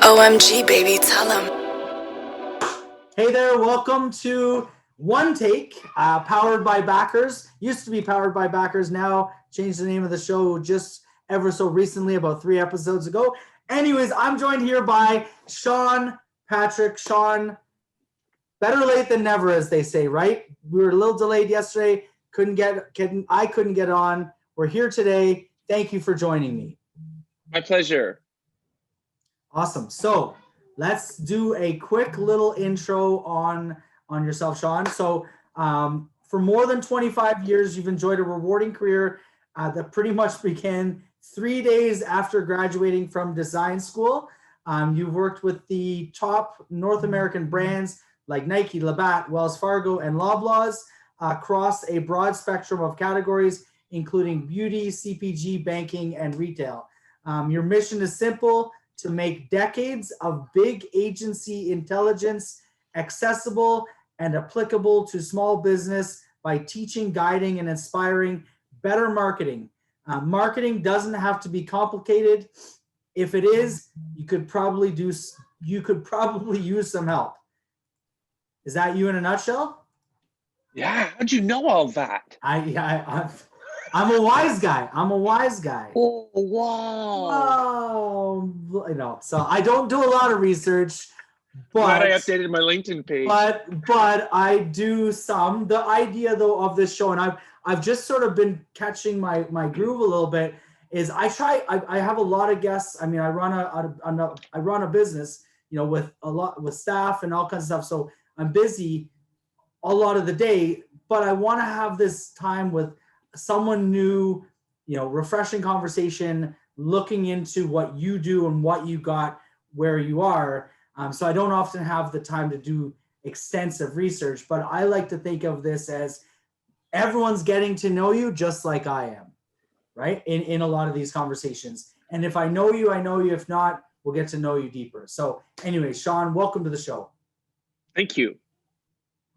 OMG, baby, tell him. Hey there, welcome to One Take, powered by Backers. Used to be powered by Backers, now changed the name of the show just ever so recently, about 3 episodes ago. Anyways, I'm joined here by Sean, Patrick. Sean, better late than never, as they say, right? We were a little delayed yesterday. I couldn't get on. We're here today. Thank you for joining me. My pleasure. Awesome. So let's do a quick little intro on yourself, Sean. So for more than 25 years, you've enjoyed a rewarding career that pretty much began 3 days after graduating from design school. You've worked with the top North American brands like Nike, Labatt, Wells Fargo, and Loblaws across a broad spectrum of categories, including beauty, CPG, banking, and retail. Your mission is simple: to make decades of big agency intelligence accessible and applicable to small business by teaching, guiding, and inspiring better marketing. Marketing doesn't have to be complicated. If it is, you could probably use some help. Is that you in a nutshell? Yeah, how'd you know all that? I'm a wise guy. Oh, wow. Oh, so I don't do a lot of research, but Glad I updated my LinkedIn page. But I do some. The idea though of this show, and I've just sort of been catching my groove a little bit, is I have a lot of guests. I mean, I run a business, with staff and all kinds of stuff. So I'm busy a lot of the day, but I want to have this time with someone new, refreshing conversation, looking into what you do and what you got where you are. So I don't often have the time to do extensive research, but I like to think of this as everyone's getting to know you just like I am, right? In a lot of these conversations. And if I know you, I know you. If not, we'll get to know you deeper. So anyway, Sean, welcome to the show. Thank you.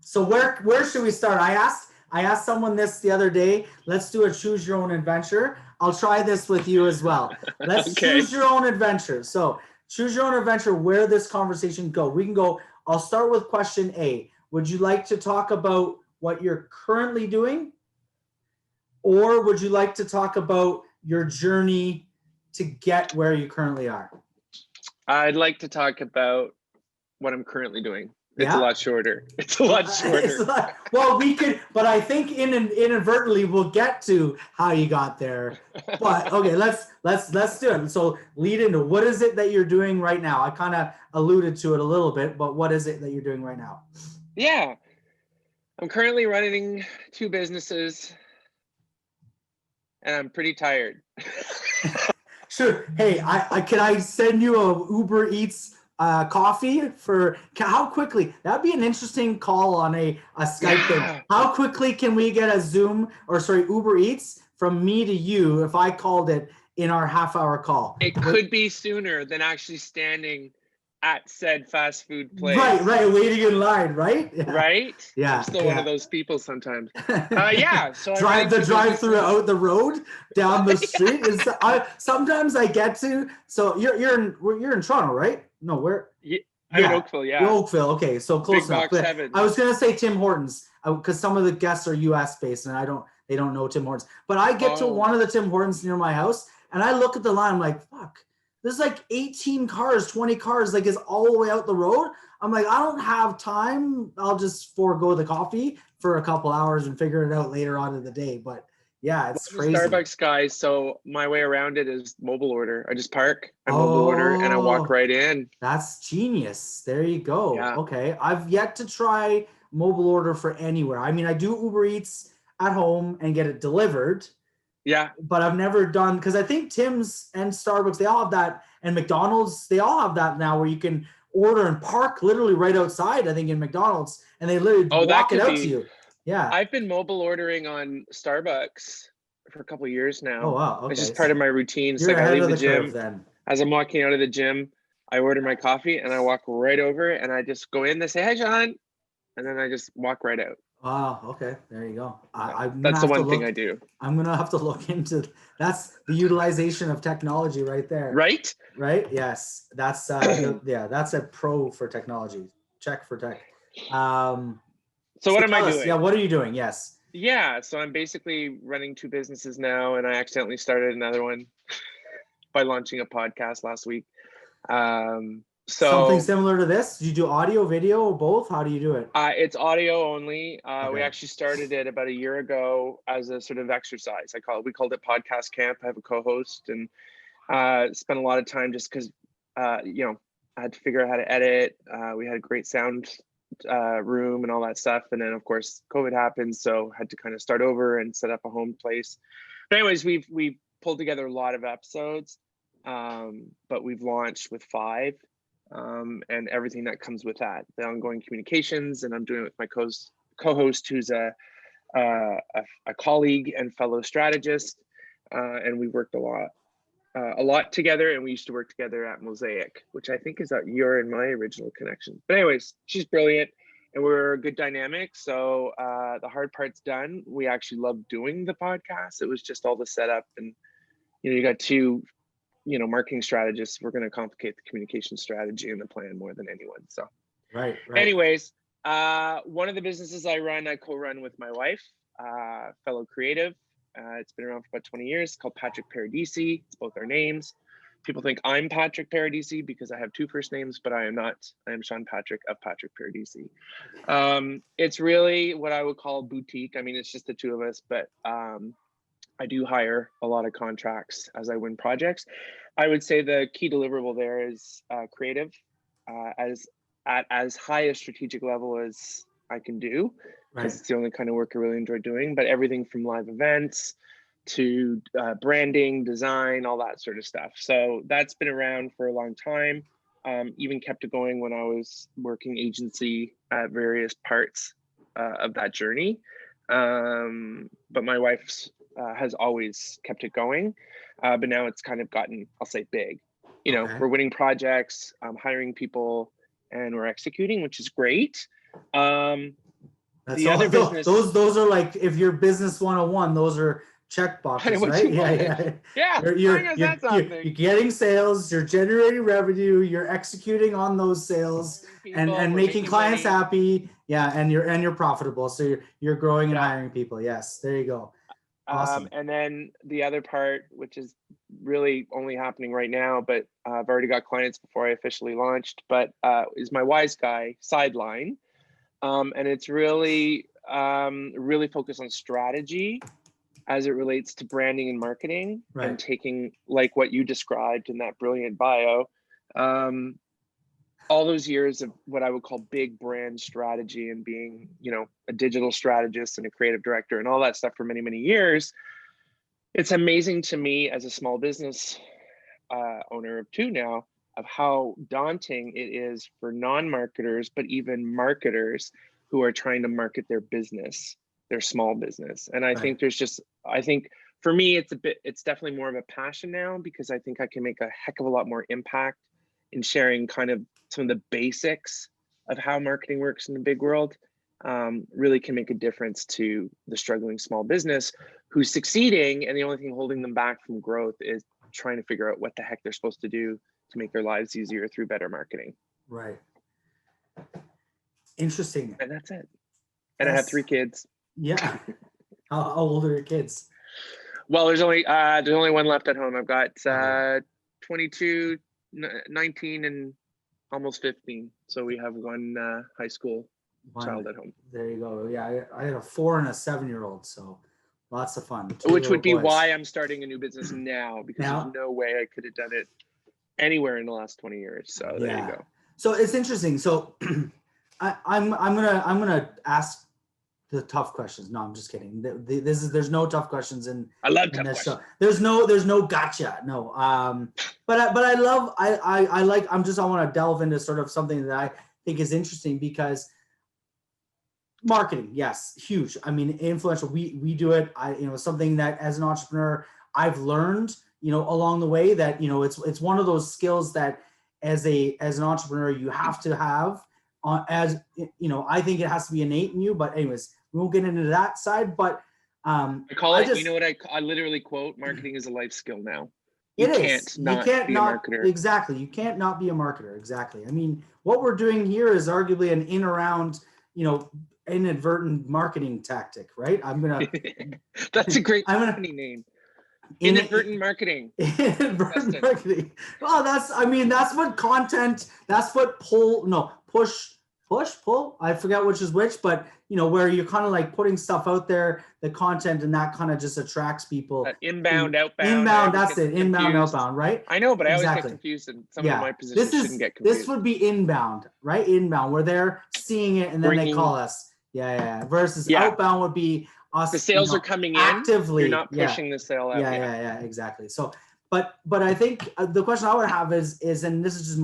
So where should we start? I asked someone this the other day. Let's do a choose your own adventure. I'll try this with you as well. Let's choose your own adventure. So choose your own adventure, where this conversation go. We can go, I'll start with question A. Would you like to talk about what you're currently doing? Or would you like to talk about your journey to get where you currently are? I'd like to talk about what I'm currently doing. It's a lot shorter. Well, we could, but I think inadvertently we'll get to how you got there. But okay, let's do it. So lead into, what is it that you're doing right now? I kind of alluded to it a little bit, but what is it that you're doing right now? Yeah, I'm currently running 2 businesses, and I'm pretty tired. Sure. Hey, can I send you a Uber Eats coffee for how quickly? That'd be an interesting call on a Skype thing. How quickly can we get a Uber Eats from me to you if I called it in our half-hour call? It could be sooner than actually standing at said fast food place. Right, waiting in line, right? Right? Yeah. I'm still one of those people sometimes. So drive through out the road down the street. Sometimes I get to. So you're in Toronto, right? No, where? I'm in Oakville, yeah. Oakville, okay, so close Big enough. box heaven. I was gonna say Tim Hortons because some of the guests are U.S. based, and they don't know Tim Hortons. But I get to one of the Tim Hortons near my house, and I look at the line. I'm like, fuck. There's like 18 cars, 20 cars, like is all the way out the road. I'm like, I don't have time. I'll just forego the coffee for a couple hours and figure it out later on in the day. But yeah, it's crazy. Starbucks guy, so my way around it is mobile order. I just park, I mobile order, and I walk right in. That's genius. There you go. Yeah. Okay. I've yet to try mobile order for anywhere. I mean, I do Uber Eats at home and get it delivered. Yeah. But I've never done, because I think Tim's and Starbucks, they all have that, and McDonald's, they all have that now where you can order and park literally right outside, I think, in McDonald's, and they literally walk it out to you. Yeah. I've been mobile ordering on Starbucks for a couple of years now. Oh, wow. Okay. It's just part of my routine. It's like I leave the gym. Then. As I'm walking out of the gym, I order my coffee and I walk right over and I just go in, they say, "Hi, John." And then I just walk right out. Okay. There you go. That's the one thing I do. I'm going to have to look into, that's the utilization of technology right there. Right? Right? Yes. That's, that's a pro for technology. Check for tech. So what am I doing? Yeah. What are you doing? Yes. Yeah. So I'm basically running 2 businesses now, and I accidentally started another one by launching a podcast last week. So something similar to this? Do you do audio, video, or both? How do you do it? It's audio only. Okay. We actually started it about a year ago as a sort of exercise. We called it Podcast Camp. I have a co-host, and spent a lot of time just because, I had to figure out how to edit. We had a great sound room and all that stuff. And then of course, COVID happened. So had to kind of start over and set up a home place. But anyways, we've pulled together a lot of episodes, but we've launched with 5. And everything that comes with that, the ongoing communications, and I'm doing it with my co-host, who's a colleague and fellow strategist, and we worked a lot together, and we used to work together at Mosaic, which I think is your and my original connection. But anyways, she's brilliant, and we're a good dynamic. So the hard part's done. We actually love doing the podcast. It was just all the setup, and you got 2 marketing strategists. We're going to complicate the communication strategy and the plan more than anyone. So, right. Anyways, one of the businesses I co-run with my wife, fellow creative. It's been around for about 20 years, called Patrick Paradisi. It's both our names. People think I'm Patrick Paradisi because I have 2 first names, but I am not. I am Sean Patrick of Patrick Paradisi. It's really what I would call boutique. I mean, it's just the 2 of us, but I do hire a lot of contracts as I win projects. I would say the key deliverable there is creative, at as high a strategic level as I can do, because it's the only kind of work I really enjoy doing. But everything from live events to branding, design, all that sort of stuff. So that's been around for a long time. Even kept it going when I was working agency at various parts of that journey. But my wife's has always kept it going, but now it's kind of gotten, I'll say, big. We're winning projects, hiring people, and we're executing, which is great. Those are like, if you're business 101, those are check boxes, right? Yeah. You're getting sales, you're generating revenue, you're executing on those sales, and making clients happy. Yeah, and you're profitable, so you're growing and hiring people. Yes, there you go. Awesome. And then the other part, which is really only happening right now, but I've already got clients before I officially launched, but is my Wise Guy sideline. And it's really focused on strategy as it relates to branding and marketing, and taking, like what you described in that brilliant bio, all those years of what I would call big brand strategy, and being, a digital strategist and a creative director and all that stuff for many, many years. It's amazing to me as a small business owner of 2 now, of how daunting it is for non-marketers, but even marketers who are trying to market their business, their small business. And I think for me, it's definitely more of a passion now, because I think I can make a heck of a lot more impact in sharing kind of some of the basics of how marketing works in the big world. Really can make a difference to the struggling small business who's succeeding, and the only thing holding them back from growth is trying to figure out what the heck they're supposed to do to make their lives easier through better marketing. Right. Interesting. And that's it. And I have 3 kids. Yeah. How old are your kids? Well, there's only one left at home. I've got 22, 19, and almost 15. So we have one high school child at home. There you go. Yeah, I had a 4 and a 7-year-old, so lots of fun. Which would be why I'm starting a new business now, because there's no way I could have done it anywhere in the last 20 years. So there you go. So it's interesting. So I'm gonna ask the tough questions. No, I'm just kidding. There's no tough questions in. I love tough questions. Show. There's no gotcha. No. But I want to delve into sort of something that I think is interesting, because marketing, yes, huge. I mean, influential. We do it. Something that as an entrepreneur I've learned, along the way, that it's one of those skills that as an entrepreneur you have to have. I think it has to be innate in you. But anyways, we won't get into that side, but I call it, you know what I literally quote, marketing is a life skill now. You can't not be a marketer. Exactly. You can't not be a marketer. Exactly. I mean, what we're doing here is arguably an in around, inadvertent marketing tactic, right? That's a great company name. Inadvertent marketing. Inadvertent marketing. Well, that's what content, that's what pull. I forget which is which, but where you're kind of like putting stuff out there, the content, and that kind of just attracts people. Inbound, outbound. Inbound, that's it. Inbound, outbound, right? I know, but I always get confused, and someone in my position shouldn't get confused. This would be inbound, right? Inbound, where they're seeing it and then they call us. Yeah. Versus outbound would be us. The sales are coming in actively. You're not pushing the sale out. Yeah, exactly. So, but I think the question I would have is, and this is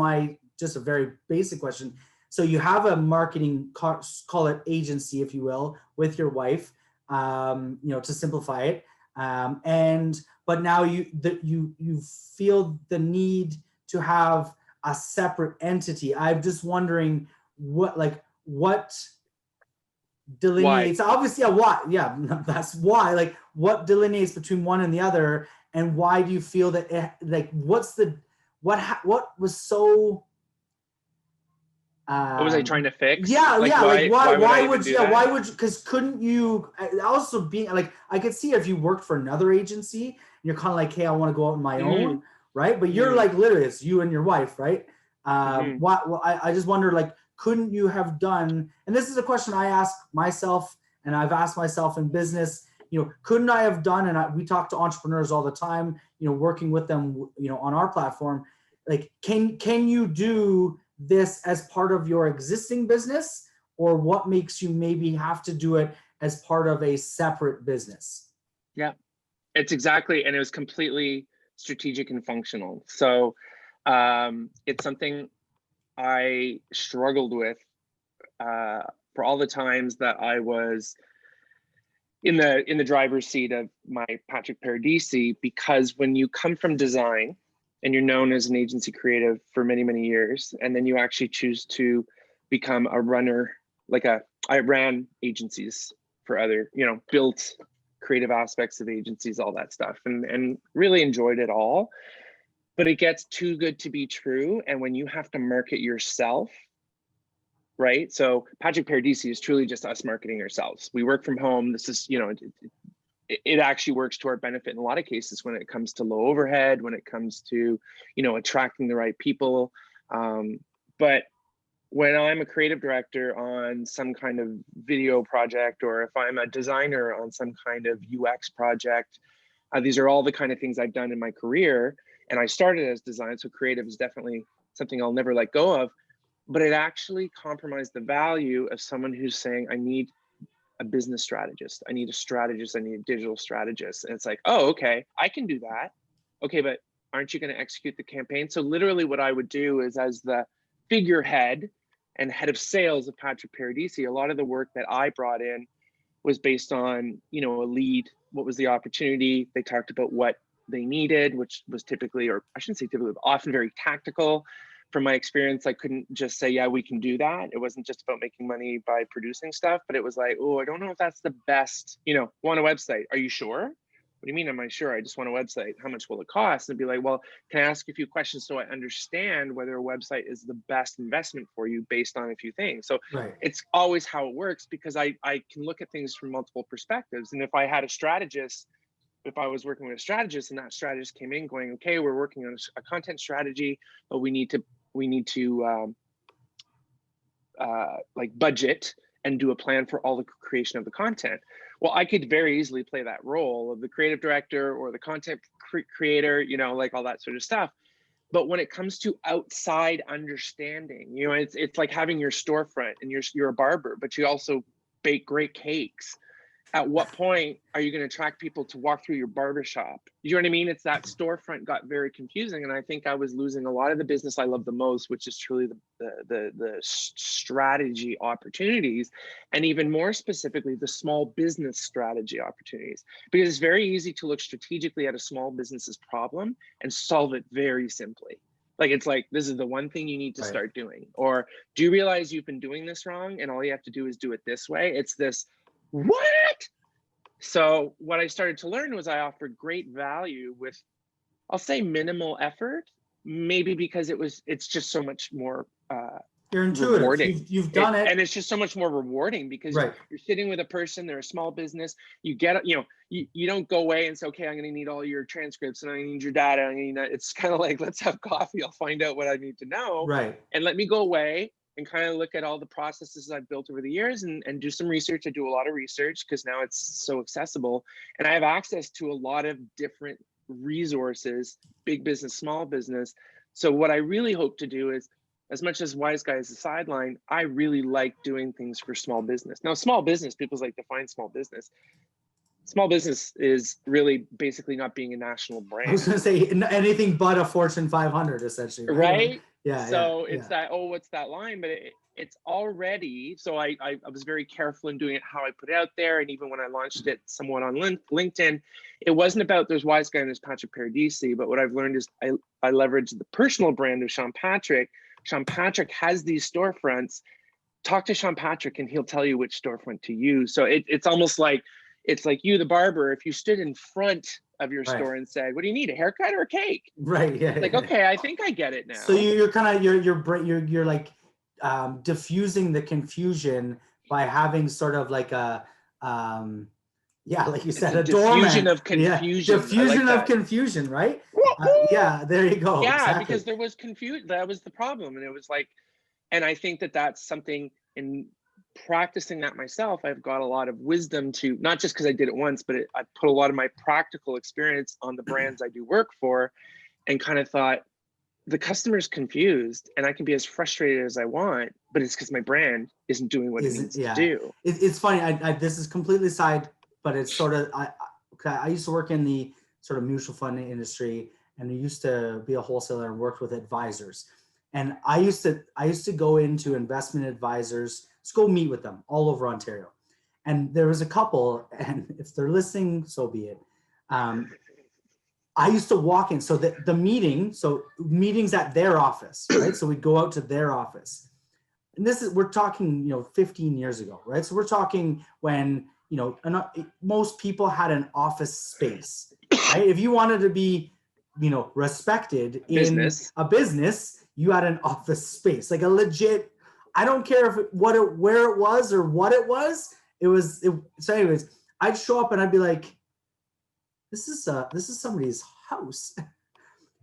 just a very basic question. So you have a marketing, call it agency, if you will, with your wife, to simplify it. But now you feel the need to have a separate entity. I'm just wondering what delineates, why? Obviously, why? Yeah, that's why. Like, what delineates between one and the other, and why do you feel that? What was so? What was I trying to fix? Why would because couldn't you also being like, I could see if you worked for another agency and you're kind of like, hey, I want to go out on my own, right? But you're like, literally, it's you and your wife, right? I just wonder, like, couldn't you have done, and this is a question I ask myself and I've asked myself in business, couldn't I have done, and we talk to entrepreneurs all the time, working with them, on our platform, like, can you do this as part of your existing business, or what makes you maybe have to do it as part of a separate business? Yeah, it's exactly, and it was completely strategic and functional. So it's something I struggled with for all the times that I was in the driver's seat of my Patrick Paradisi, because when you come from design and you're known as an agency creative for many, many years, and then you actually choose to become a runner, I ran agencies for other, built creative aspects of agencies, all that stuff, and really enjoyed it all. But it gets too good to be true. And when you have to market yourself, right? So Patrick Paradisi is truly just us marketing ourselves. We work from home. This is, it actually works to our benefit in a lot of cases when it comes to low overhead, when it comes to, attracting the right people. But when I'm a creative director on some kind of video project, or if I'm a designer on some kind of UX project, these are all the kind of things I've done in my career. And I started as design, so creative is definitely something I'll never let go of. But it actually compromised the value of someone who's saying, I need a business strategist, I need a strategist, I need a digital strategist. And it's like, oh, okay, I can do that. Okay, but aren't you going to execute the campaign? So literally what I would do is, as the figurehead and head of sales of Patrick Paradisi, a lot of the work that I brought in was based on, a lead. What was the opportunity? They talked about what they needed, which was typically, or I shouldn't say typically, but often very tactical. From my experience, I couldn't just say, yeah, we can do that. It wasn't just about making money by producing stuff, but it was like, oh, I don't know if that's the best, want a website. Are you sure? What do you mean, am I sure? I just want a website. How much will it cost? And be like, well, can I ask a few questions so I understand whether a website is the best investment for you based on a few things? So It's always how it works, because I can look at things from multiple perspectives. And if I had a strategist, if I was working with a strategist and that strategist came in going, okay, we're working on a content strategy, but we need to budget and do a plan for all the creation of the content. Well, I could very easily play that role of the creative director or the content creator, all that sort of stuff. But when it comes to outside understanding, it's like having your storefront and you're a barber, but you also bake great cakes. At what point are you going to attract people to walk through your barbershop? You know what I mean? It's that storefront got very confusing. And I think I was losing a lot of the business I love the most, which is truly the strategy opportunities, and even more specifically, the small business strategy opportunities. Because it's very easy to look strategically at a small business's problem and solve it very simply. It's like, this is the one thing you need to start doing. Or do you realize you've been doing this wrong and all you have to do is do it this way? It's this what? So what I started to learn was I offered great value with, I'll say, minimal effort, maybe because it's just so much more You're intuitive. rewarding. You've done it. And it's just so much more rewarding because Right. you're sitting with a person, they're a small business, you get, you don't go away and say, okay, I'm going to need all your transcripts and I need your data. It's kind of like, let's have coffee. I'll find out what I need to know. Right. And let me go away and kind of look at all the processes I've built over the years and do some research. I do a lot of research because now it's so accessible and I have access to a lot of different resources, big business, small business. So what I really hope to do is, as much as Wise Guy is a sideline, I really like doing things for small business. Now, small business, people like define small business. Small business is really basically not being a national brand. I was going to say anything but a Fortune 500, essentially. Right? Yeah. So it's that, oh, what's that line? But it's already, so I was very careful in doing it, how I put it out there. And even when I launched it somewhat on LinkedIn, it wasn't about there's Wise Guy and there's Patrick Paradisi. But what I've learned is I leverage the personal brand of Sean Patrick. Sean Patrick has these storefronts. Talk to Sean Patrick and he'll tell you which storefront to use. So it's almost like, it's like you, the barber, if you stood in front of your store and said, what do you need, a haircut or a cake? Right, yeah. Like, okay, I think I get it now. So you're kind of, you're like diffusing the confusion by having sort of like a, like you said, a doorman. Diffusion of confusion. Yeah. Diffusion of confusion, right? Yeah, there you go. Yeah, exactly. Because there was confusion. That was the problem. And it was like, and I think that that's something in practicing that myself, I've got a lot of wisdom to, not just because I did it once, but I put a lot of my practical experience on the brands I do work for and kind of thought, the customer's confused and I can be as frustrated as I want, but it's because my brand isn't doing what it needs to do. It's funny. This is completely side, but it's sort of, I used to work in the sort of mutual funding industry and I used to be a wholesaler and worked with advisors. And I used to go into investment advisors, just go meet with them all over Ontario. And there was a couple, and if they're listening, so be it. I used to walk in, so the meetings at their office, right? So we'd go out to their office. And we're talking, 15 years ago, right? So we're talking when, most people had an office space, right? If you wanted to be, respected in a business, you had an office space, like a legit, I don't care where it was or what it was. So anyways, I'd show up and I'd be like, this is somebody's house.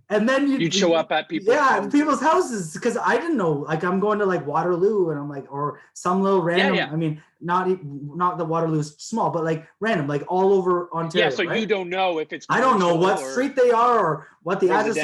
And then you'd show up at people's houses because I didn't know, like I'm going to like Waterloo and I'm like, or some little random, I mean, not the Waterloo's small, but like random, like all over Ontario. Yeah, so you don't know if it's, I don't know what street they are or what the address.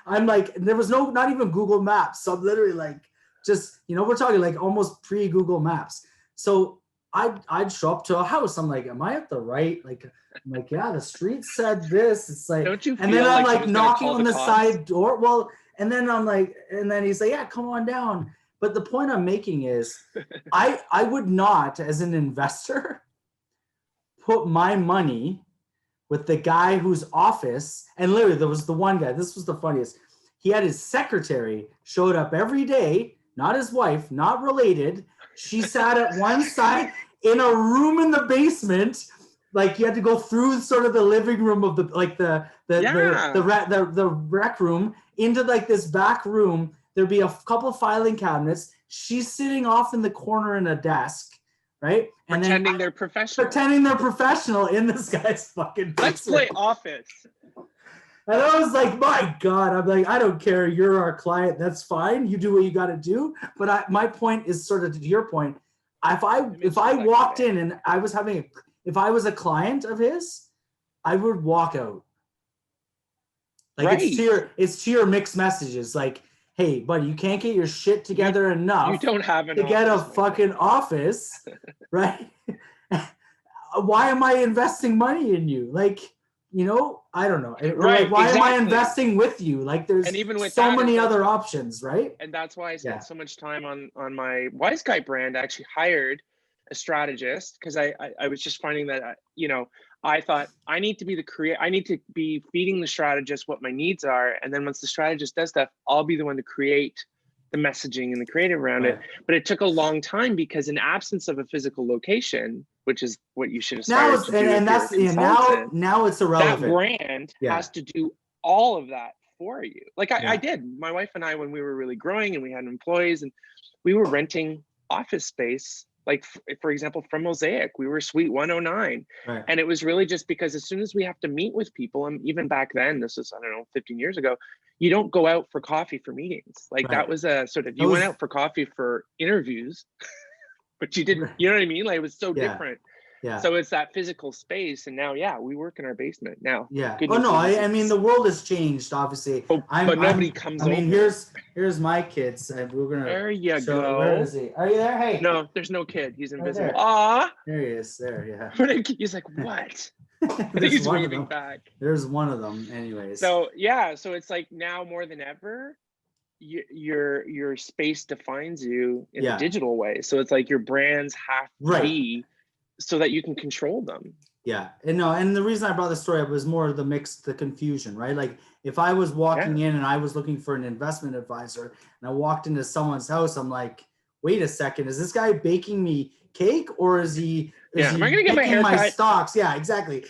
I'm like, there was not even Google Maps. So I'm literally like, just, we're talking like almost pre-Google Maps. So I'd show up to a house. I'm like, am I at the right? I'm like, yeah, the street said this. It's like, don't you feel and then I'm like like knocking on the side door. Well, and then I'm like, and then he's like, yeah, come on down. But the point I'm making is I would not, as an investor, put my money with the guy whose office, and literally there was the one guy, this was the funniest. He had his secretary showed up every day, not his wife, not related. She sat at one side in a room in the basement. Like you had to go through sort of the living room of the rec room into like this back room. There'd be a couple of filing cabinets. She's sitting off in the corner in a desk, right? And pretending they're professional. Pretending they're professional in this guy's fucking basement. Let's play Office. And I was like, my God, I'm like, I don't care. You're our client. That's fine. You do what you got to do. But my point is sort of to your point. If I walked in and I was if I was a client of his, I would walk out. Like it's to your mixed messages. Like, hey, buddy, you can't get your shit together enough. You don't have to get a fucking office, right? Why am I investing money in you? Like, I don't know. Right, why am I investing with you? Like there's so many other options, right? And that's why I spent so much time on my Wise Guy brand. I actually hired a strategist because I was just finding that, I thought I need to be I need to be feeding the strategist what my needs are. And then once the strategist does stuff, I'll be the one to create the messaging and the creative around it. But it took a long time because in absence of a physical location, which is what you should Now aspire it's to do. and that's now it's irrelevant. That brand has to do all of that for you. Like I did. My wife and I, when we were really growing and we had employees, and we were renting office space, like for example, from Mosaic, we were Suite 109. Right. And it was really just because as soon as we have to meet with people, and even back then, this is, I don't know, 15 years ago, you don't go out for coffee for meetings. Like that was a sort of, you went out for coffee for interviews, but you didn't, you know what I mean? Like it was so different. Yeah. So it's that physical space, and now, we work in our basement now. Yeah. Oh no, I mean the world has changed, obviously. But nobody comes over. I mean, here's my kids. We're gonna. There you go. Where is he? Are you there? Hey. No, there's no kid. He's invisible. Right Ah. There he is. There, yeah. He's like, what? I think he's waving back. There's one of them, anyways. So so it's like now more than ever, your space defines you in a digital way. So it's like your brands have to be so that you can control them. Yeah. And the reason I brought this story up was more the confusion, right? Like if I was walking in and I was looking for an investment advisor and I walked into someone's house, I'm like, wait a second, is this guy baking me cake or is he am I gonna get my haircut? My stocks? Yeah, exactly.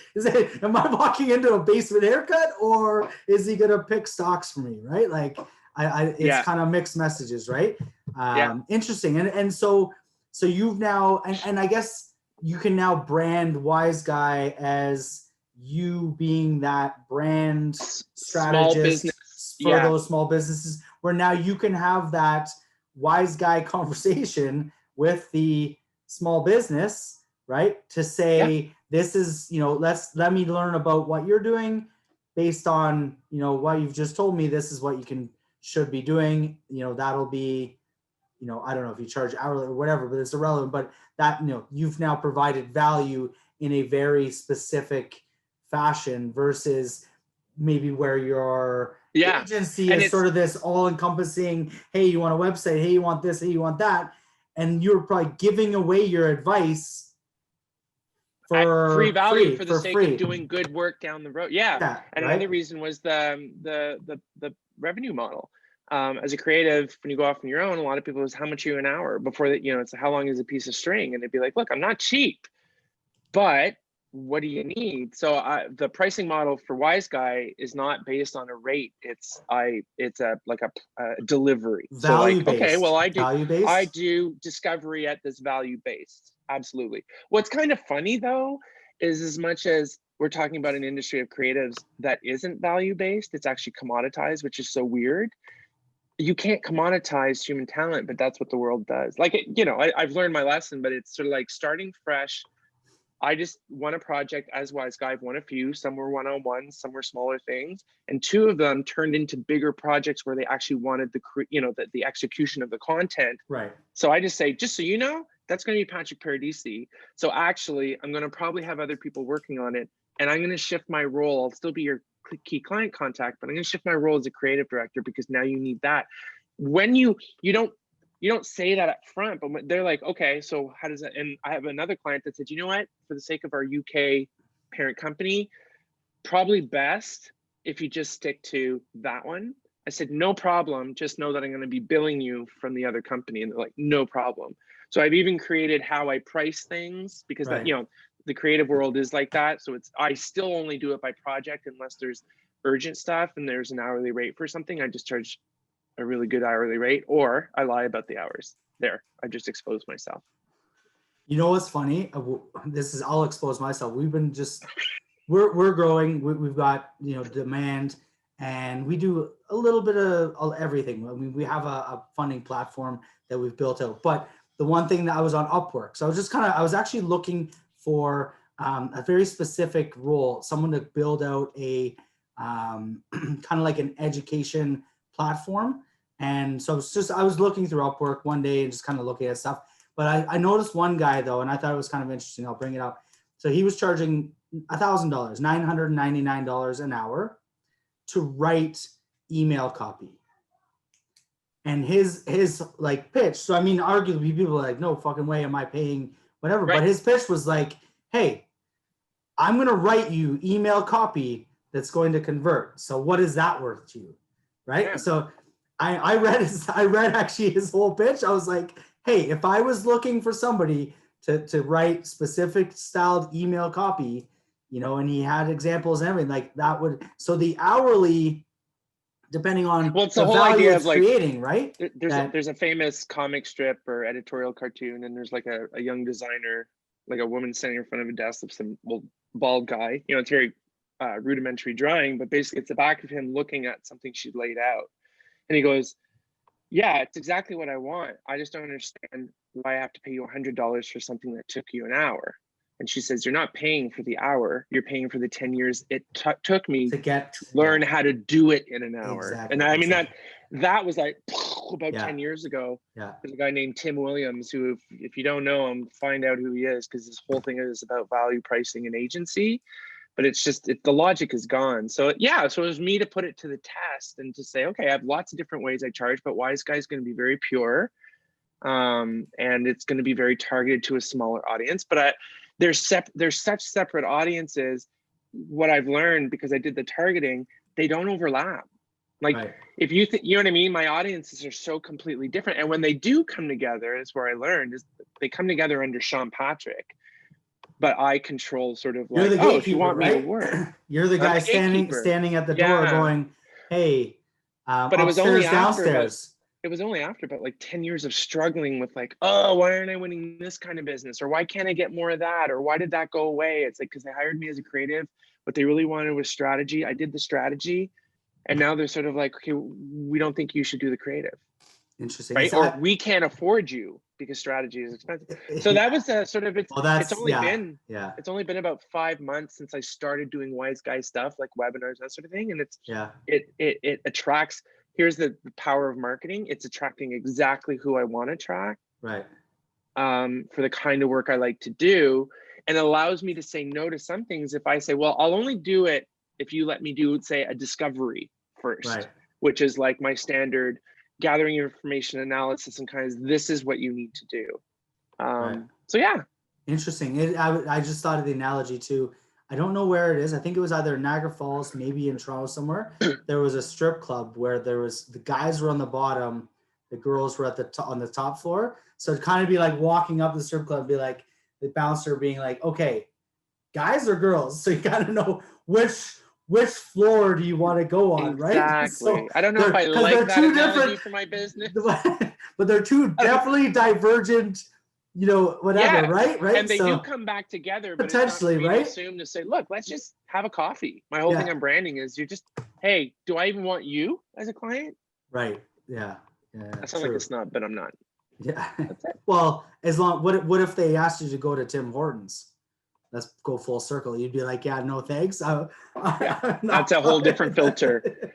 Am I walking into a basement haircut or is he gonna pick stocks for me? Right? Like it's kind of mixed messages, right? Interesting. And so you've now and I guess you can now brand Wise Guy as you being that brand strategist for those small businesses, where now you can have that Wise Guy conversation with the small business, right? To say, this is, let me learn about what you're doing based on, what you've just told me. This is what you should be doing. That'll be, I don't know if you charge hourly or whatever, but it's irrelevant. But that, you've now provided value in a very specific fashion versus maybe where your agency is sort of this all-encompassing, hey, you want a website, hey, you want this, hey, you want that. And you're probably giving away your advice for free value for the sake of doing good work down the road. And another reason was the revenue model. As a creative, when you go off on your own, a lot of people is, how much are you an hour? Before that, it's how long is a piece of string? And they'd be like, look, I'm not cheap, but what do you need? So the pricing model for Wise Guy is not based on a rate. It's a delivery. Value based. Okay, well, I do discovery at this value based. Absolutely. What's kind of funny though, is as much as we're talking about an industry of creatives that isn't value based, it's actually commoditized, which is so weird. You can't commoditize human talent, but that's what the world does. Like, I've learned my lesson, but it's sort of like starting fresh. I just won a project as Wise Guy. I've won a few, some were one-on-ones, some were smaller things. And two of them turned into bigger projects where they actually wanted the execution of the content. Right. So I just say, just so you know, that's going to be Patrick Paradisi. So actually, I'm going to probably have other people working on it. And I'm going to shift my role. I'll still be your key client contact, but I'm going to shift my role as a creative director because now you need that. When you don't say that up front, but they're like, okay, so how does that? And I have another client that said, you know what, for the sake of our UK parent company, probably best if you just stick to that one. I said, no problem. Just know that I'm going to be billing you from the other company. And they're like, no problem. So I've even created how I price things because that, the creative world is like that. So I still only do it by project unless there's urgent stuff and there's an hourly rate for something. I just charge a really good hourly rate, or I lie about the hours. There, I just exposed myself. You know what's funny? I'll expose myself. We're growing. We've got, demand, and we do a little bit of everything. I mean, we have a funding platform that we've built out, but the one thing that I was on Upwork. So I was actually looking for a very specific role, someone to build out a kind of like an education platform. And so I was looking through Upwork one day and just kind of looking at stuff. But I noticed one guy though, and I thought it was kind of interesting. I'll bring it up. So he was charging $1,000, $999 an hour to write email copy. And his like pitch. So I mean, arguably people are like, no fucking way am I paying whatever. Right. But his pitch was like, hey, I'm going to write you email copy that's going to convert. So what is that worth to you? Right. Yeah. So I read actually his whole pitch. I was like, hey, if I was looking for somebody to write specific styled email copy, you know, and he had examples and everything like that so the hourly, depending on Well, it's the the whole value idea it's of like, creating, right? there's a famous comic strip or editorial cartoon, and there's like a young designer, like a woman standing in front of a desk of some bald guy. You know, it's very rudimentary drawing, but basically it's the back of him looking at something she laid out. And he goes, yeah, it's exactly what I want. I just don't understand why I have to pay you $100 for something that took you an hour. And she says, you're not paying for the hour, you're paying for the 10 years it took me to learn how to do it in an hour. Exactly, and I mean, that was like about 10 years ago. There's a guy named Tim Williams who, if you don't know him, find out who he is, because this whole thing is about value pricing and agency. But it's just, the logic is gone. So yeah, so it was me to put it to the test and to say, okay, I have lots of different ways I charge, but Wise Guy is going to be very pure. And it's going to be very targeted to a smaller audience. But there's such separate audiences. What I've learned, because I did the targeting, they don't overlap. Like, if you think, you know what I mean? My audiences are so completely different. And when they do come together, is where I learned, is they come together under Sean Patrick. But I control sort of like, you're the gatekeeper, if you want me to work. You're the guy standing at the door going, hey, but it was upstairs, only after downstairs. It was only after about like 10 years of struggling with like, oh, why aren't I winning this kind of business? Or why can't I get more of that? Or why did that go away? It's like, because they hired me as a creative. What they really wanted was strategy. I did the strategy. And now they're sort of like, okay, we don't think you should do the creative. Interesting. Right? Or we can't afford you because strategy is expensive. So that was sort of, it's only been about 5 months since I started doing Wise Guy stuff, like webinars, that sort of thing. And it attracts, here's the power of marketing. It's attracting exactly who I want to attract. Right. For the kind of work I like to do. And it allows me to say no to some things. If I say, well, I'll only do it if you let me do, say, a discovery first, which is like my standard gathering information, analysis, and kind of, this is what you need to do. So yeah. Interesting. I just thought of the analogy too. I don't know where it is. I think it was either Niagara Falls, maybe in Toronto somewhere. There was a strip club where the guys were on the bottom, the girls were on the top floor. So it'd kind of be like walking up the strip club, be like the bouncer being like, okay, guys or girls? So you kind of know which floor do you want to go on, right? Exactly. So I don't know if I like that analogy for my business. But they're two definitely divergent, you know, whatever, right? And they do come back together, but potentially, it's not to assume to say, look, let's just have a coffee. My whole thing on branding is hey, do I even want you as a client? Right. Yeah. I sound like a snob, but I'm not. Yeah. Well, what if they asked you to go to Tim Hortons? Let's go full circle. You'd be like, yeah, no thanks. That's a whole different filter.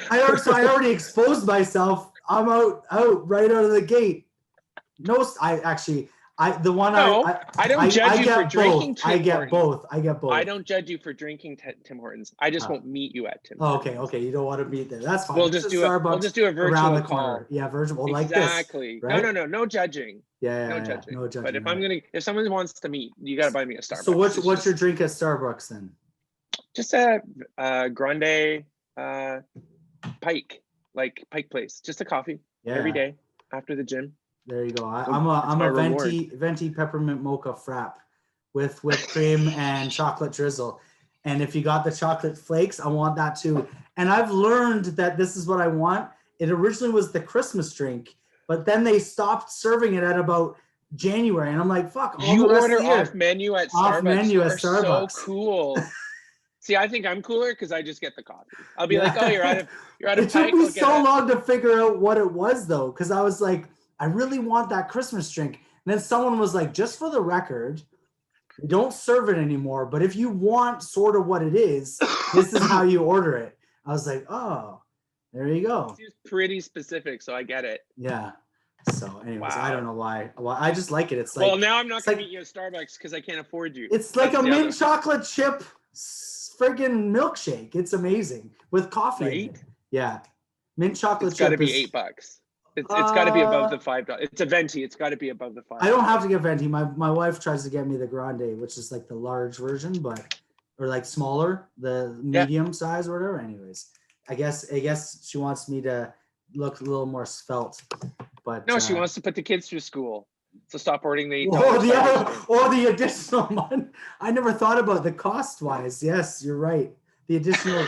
I already exposed myself. I'm out right out of the gate. No, I don't judge you for drinking Tim Hortons. I get both. I don't judge you for drinking Tim Hortons. I just won't meet you at Tim Hortons. Okay. You don't want to meet there. That's fine. We'll just do a virtual call. Yeah, virtual like this. Exactly. Right? No judging. No judging. But if someone wants to meet, you got to buy me a Starbucks. So what's your drink at Starbucks then? Just a grande Pike place. Just a coffee every day after the gym. There you go. I'm a venti peppermint mocha frap with whipped cream and chocolate drizzle. And if you got the chocolate flakes, I want that too. And I've learned that this is what I want. It originally was the Christmas drink, but then they stopped serving it at about January. And I'm like, fuck. You order off menu at Starbucks. Off menu at Starbucks. So cool. See, I think I'm cooler because I just get the coffee. I'll be like, oh, you're out of Pike. It took me so long to figure out what it was though, because I was like, I really want that Christmas drink. And then someone was like, just for the record, we don't serve it anymore. But if you want sort of what it is, this is how you order it. I was like, oh, there you go. It's pretty specific, so I get it. Yeah. So anyways, I don't know why. Well, I just like it. It's like, well, now I'm not going to meet you at Starbucks because I can't afford you. It's like a mint chocolate chip friggin' milkshake. It's amazing with coffee. Right? Yeah. Mint chocolate chip. It's got to be $8. It's got to be above the $5. It's a venti. It's got to be above the $5. I don't have to get venti. My wife tries to get me the grande, which is like the large version, or like smaller, the medium size or whatever. Anyways, I guess she wants me to look a little more svelte. But no, she wants to put the kids through school. So stop ordering the Oh, $8 the cider other, stream. or the additional one. I never thought about the cost wise. Yes, you're right. The additional.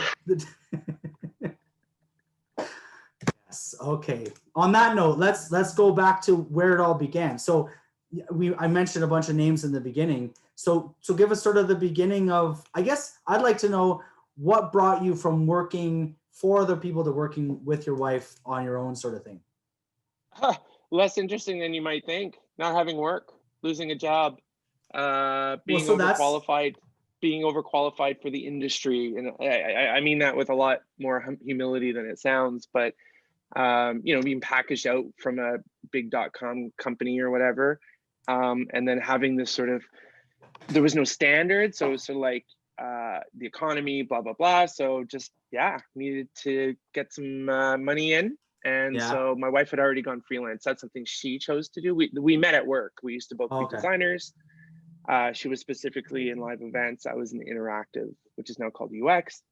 Yes. Okay. On that note, let's go back to where it all began. So I mentioned a bunch of names in the beginning. So give us sort of the beginning of, I guess I'd like to know what brought you from working for other people to working with your wife on your own sort of thing. Less interesting than you might think. Not having work, losing a job, being so that's- overqualified for the industry. And I mean that with a lot more humility than it sounds, but being packaged out from a big .com company or whatever. And then having this sort of, there was no standard. So it was sort of like the economy, blah, blah, blah. So just, needed to get some money in. And so my wife had already gone freelance. That's something she chose to do. We met at work. We used to both be designers. She was specifically in live events. I was in interactive, which is now called UX.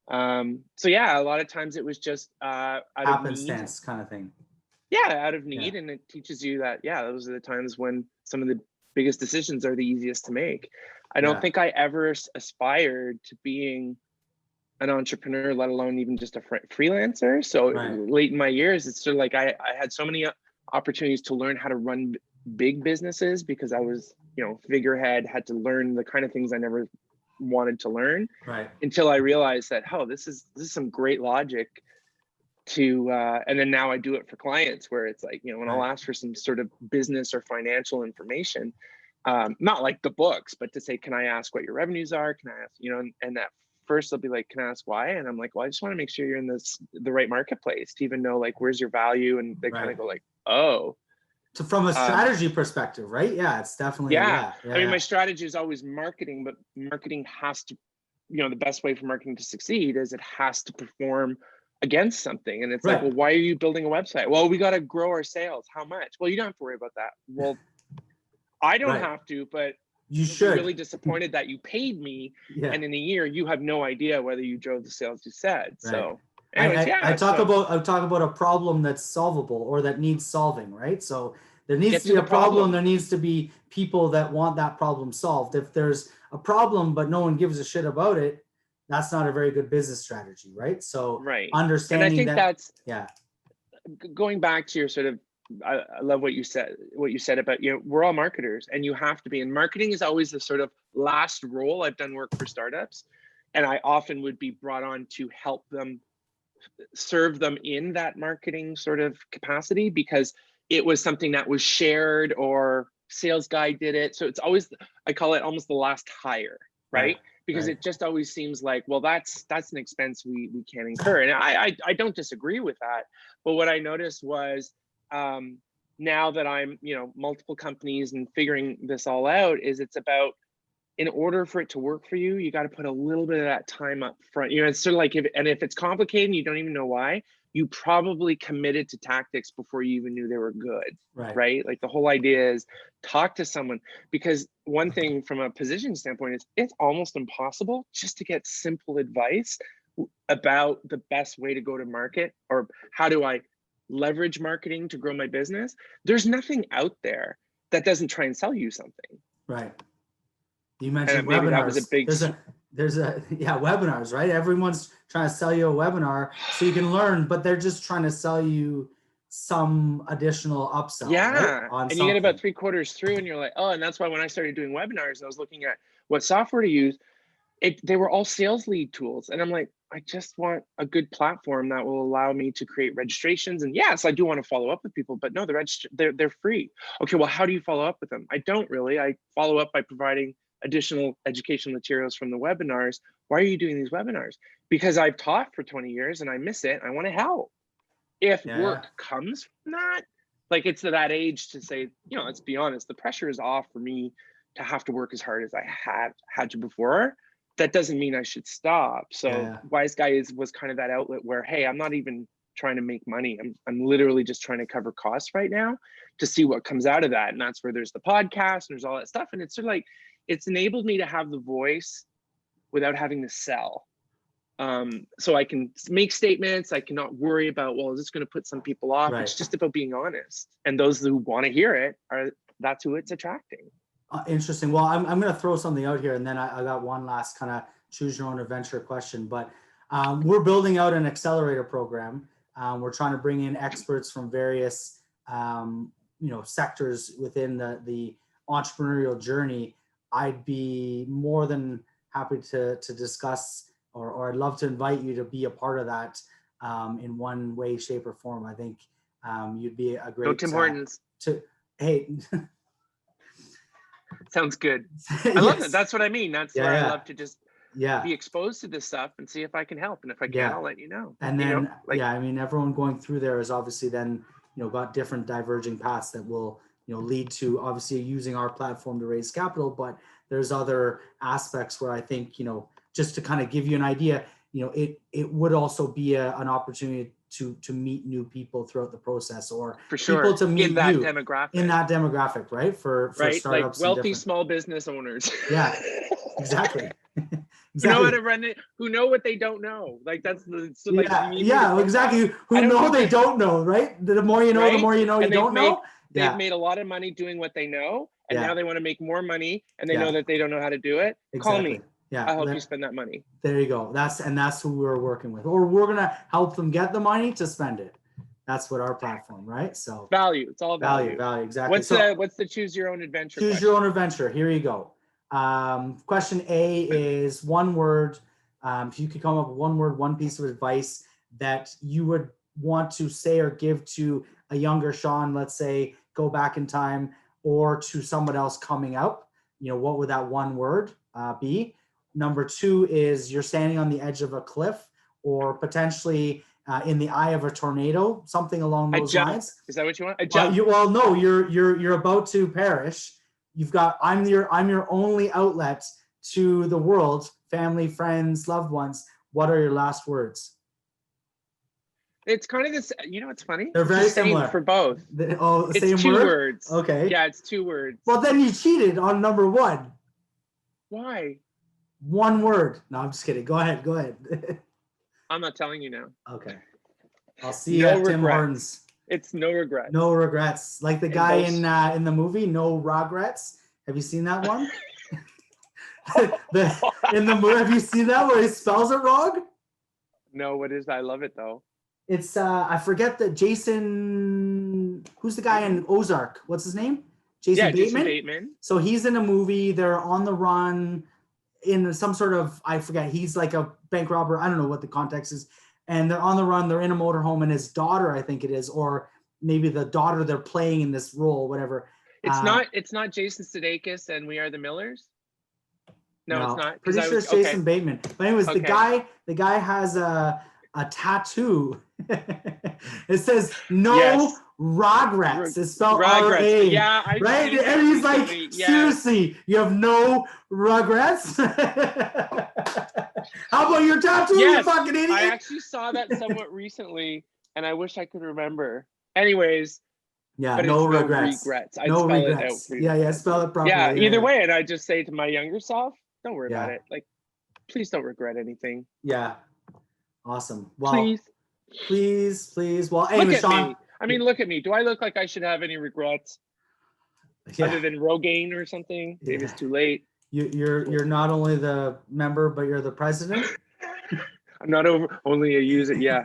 So a lot of times it was just out of need kind of thing. Out of need. And it teaches you that those are the times when some of the biggest decisions are the easiest to make. I don't think I ever aspired to being an entrepreneur, let alone even just a freelancer. So late in my years, it's sort of like I had so many opportunities to learn how to run big businesses because I was figurehead, had to learn the kind of things I never wanted to learn until I realized that, this is some great logic to and then now I do it for clients where it's like, when I'll ask for some sort of business or financial information, not like the books, but to say, can I ask what your revenues are? Can I ask, and at first they'll be like, can I ask why? And I'm like, well, I just want to make sure you're in the right marketplace to even know like where's your value. And they kind of go like, oh. So from a strategy perspective, right? Yeah, it's definitely I mean, my strategy is always marketing, but marketing has to, the best way for marketing to succeed is it has to perform against something. And it's like, well, why are you building a website? Well, we got to grow our sales. How much? Well, you don't have to worry about that. Well, I don't have to, but you should. Be really disappointed that you paid me, and in a year you have no idea whether you drove the sales you said. So anyways, I talk about a problem that's solvable or that needs solving, right? So there needs to be a problem. There needs to be people that want that problem solved. If there's a problem but no one gives a shit about it, that's not a very good business strategy, right? So understanding and I think that's going back to your sort of, I love what you said about, we're all marketers and you have to be, and marketing is always the sort of last role. I've done work for startups and I often would be brought on to help them serve them in that marketing sort of capacity because it was something that was shared or sales guy did it. So it's always, I call it almost the last hire, right? Because it just always seems like, well, that's an expense we can't incur. And I don't disagree with that. But what I noticed was now that I'm, multiple companies and figuring this all out is it's about, in order for it to work for you, you got to put a little bit of that time up front. It's sort of like, if it's complicated and you don't even know why, you probably committed to tactics before you even knew they were good, right? Like the whole idea is talk to someone, because one thing from a position standpoint is it's almost impossible just to get simple advice about the best way to go to market or how do I leverage marketing to grow my business. There's nothing out there that doesn't try and sell you something. Right. You mentioned maybe webinars. That was a big. There's webinars, right? Everyone's trying to sell you a webinar so you can learn, but they're just trying to sell you some additional upsell. And you get about 3/4 through and you're like, oh, and that's why when I started doing webinars and I was looking at what software to use, they were all sales lead tools. And I'm like, I just want a good platform that will allow me to create registrations. And yes, I do want to follow up with people, but no, they're free. Okay, well, how do you follow up with them? I don't really. I follow up by providing additional educational materials from the webinars. Why are you doing these webinars? Because I've taught for 20 years and I miss it. I want to help. If work comes from that, like it's to that age to say, let's be honest, the pressure is off for me to have to work as hard as I had to before. That doesn't mean I should stop. So Wise Guy was kind of that outlet where, hey, I'm not even trying to make money. I'm literally just trying to cover costs right now to see what comes out of that. And that's where there's the podcast and there's all that stuff. And it's sort of like, it's enabled me to have the voice without having to sell. So I can make statements. I cannot worry about, well, is this going to put some people off? It's just about being honest. And those who want to hear it that's who it's attracting. Interesting. Well, I'm going to throw something out here, and then I got one last kind of choose your own adventure question. But we're building out an accelerator program. We're trying to bring in experts from various sectors within the entrepreneurial journey. I'd be more than happy to discuss, or I'd love to invite you to be a part of that in one way, shape, or form. I think you'd be a great. Go Tim Hortons. Hey. Sounds good. I Yes. love it. That's what I mean. That's where I love to just be exposed to this stuff and see if I can help. And if I can, I'll let you know. And then, I mean, everyone going through there is obviously then, got different diverging paths that will, lead to obviously using our platform to raise capital. But there's other aspects where I think, just to kind of give you an idea, it would also be an opportunity to meet new people throughout the process, or for sure people to meet in that you demographic. In that demographic, right? For startups, like wealthy small business owners. Yeah, exactly. Who know how to run it, who know what they don't know. Like that's the exactly. Who know they don't know, right? The more you know, the more you know you don't know. They've made a lot of money doing what they know, and now they want to make more money, and they know that they don't know how to do it. Exactly. Call me. Yeah, I'll help you spend that money. There you go. That's who we're working with, or we're gonna help them get the money to spend it. That's what our platform, right? So value. It's all value. Value. Exactly. What's the choose your own adventure? Choose your own adventure. Here you go. Question A is one word. If you could come up with one word, one piece of advice that you would want to say or give to a younger Sean, let's say, go back in time, or to someone else coming up, what would that one word be? Number 2 is you're standing on the edge of a cliff, or potentially in the eye of a tornado, something along those lines. Is that what you want? A jump. No, you're about to perish. You've got I'm your only outlet to the world, family, friends, loved ones. What are your last words? It's kind of this, it's funny. They're very similar for both. It's same 2 words. Okay. Yeah, it's 2 words. Well, then you cheated on number 1. Why? One word. No, I'm just kidding. Go ahead. I'm not telling you now. Okay. I'll see you at Tim Hortons. It's no regrets. No regrets. Like the guy in the movie, No Regrets. Have you seen that one? In the movie, have you seen that where he spells it wrong? No, what is that? I love it though. It's I forget the Jason. Who's the guy in Ozark? What's his name? Jason Bateman. Jason Bateman. So he's in a movie. They're on the run in some sort of, I forget. He's like a bank robber. I don't know what the context is. And they're on the run. They're in a motorhome, and his daughter, I think it is, or maybe the daughter they're playing in this role, whatever. It's not Jason Sudeikis and We Are the Millers. No, it's not. Pretty sure it's Jason Bateman. But anyways, the guy has a tattoo. It says no regrets. It's spelled R-A. Yeah, right. And he's like, seriously, you have no regrets. How about your tattoo? You fucking idiot. I actually saw that somewhat recently, and I wish I could remember. Anyways. Yeah, but no it's regrets. I'd no spell regrets. It out for you. Yeah, spell it properly. Yeah, either way, and I just say to my younger self, don't worry about it. Like, please don't regret anything. Yeah. Awesome. Well, please. Well, anyway, look at Sean. Me. I mean, look at me. Do I look like I should have any regrets? Other than Rogaine or something? Maybe it's too late. You're not only the member, but you're the president. I'm not only a user. Yeah.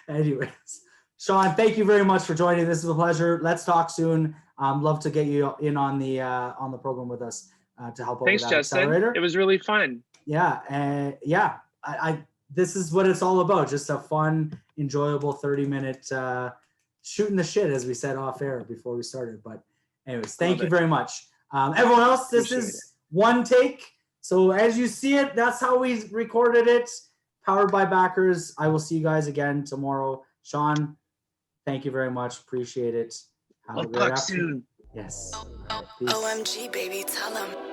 Anyways, Sean, thank you very much for joining. This is a pleasure. Let's talk soon. Love to get you in on the program with us to help. Thanks, with that Justin. Accelerator. It was really fun. Yeah, I this is what it's all about. Just a fun, enjoyable 30-minute shooting the shit, as we said off air before we started. But anyways, thank you very much. Everyone else, this is one take. So as you see it, that's how we recorded it. Powered by backers. I will see you guys again tomorrow. Sean, thank you very much. Appreciate it. We'll talk soon. Yes. OMG, baby, tell him.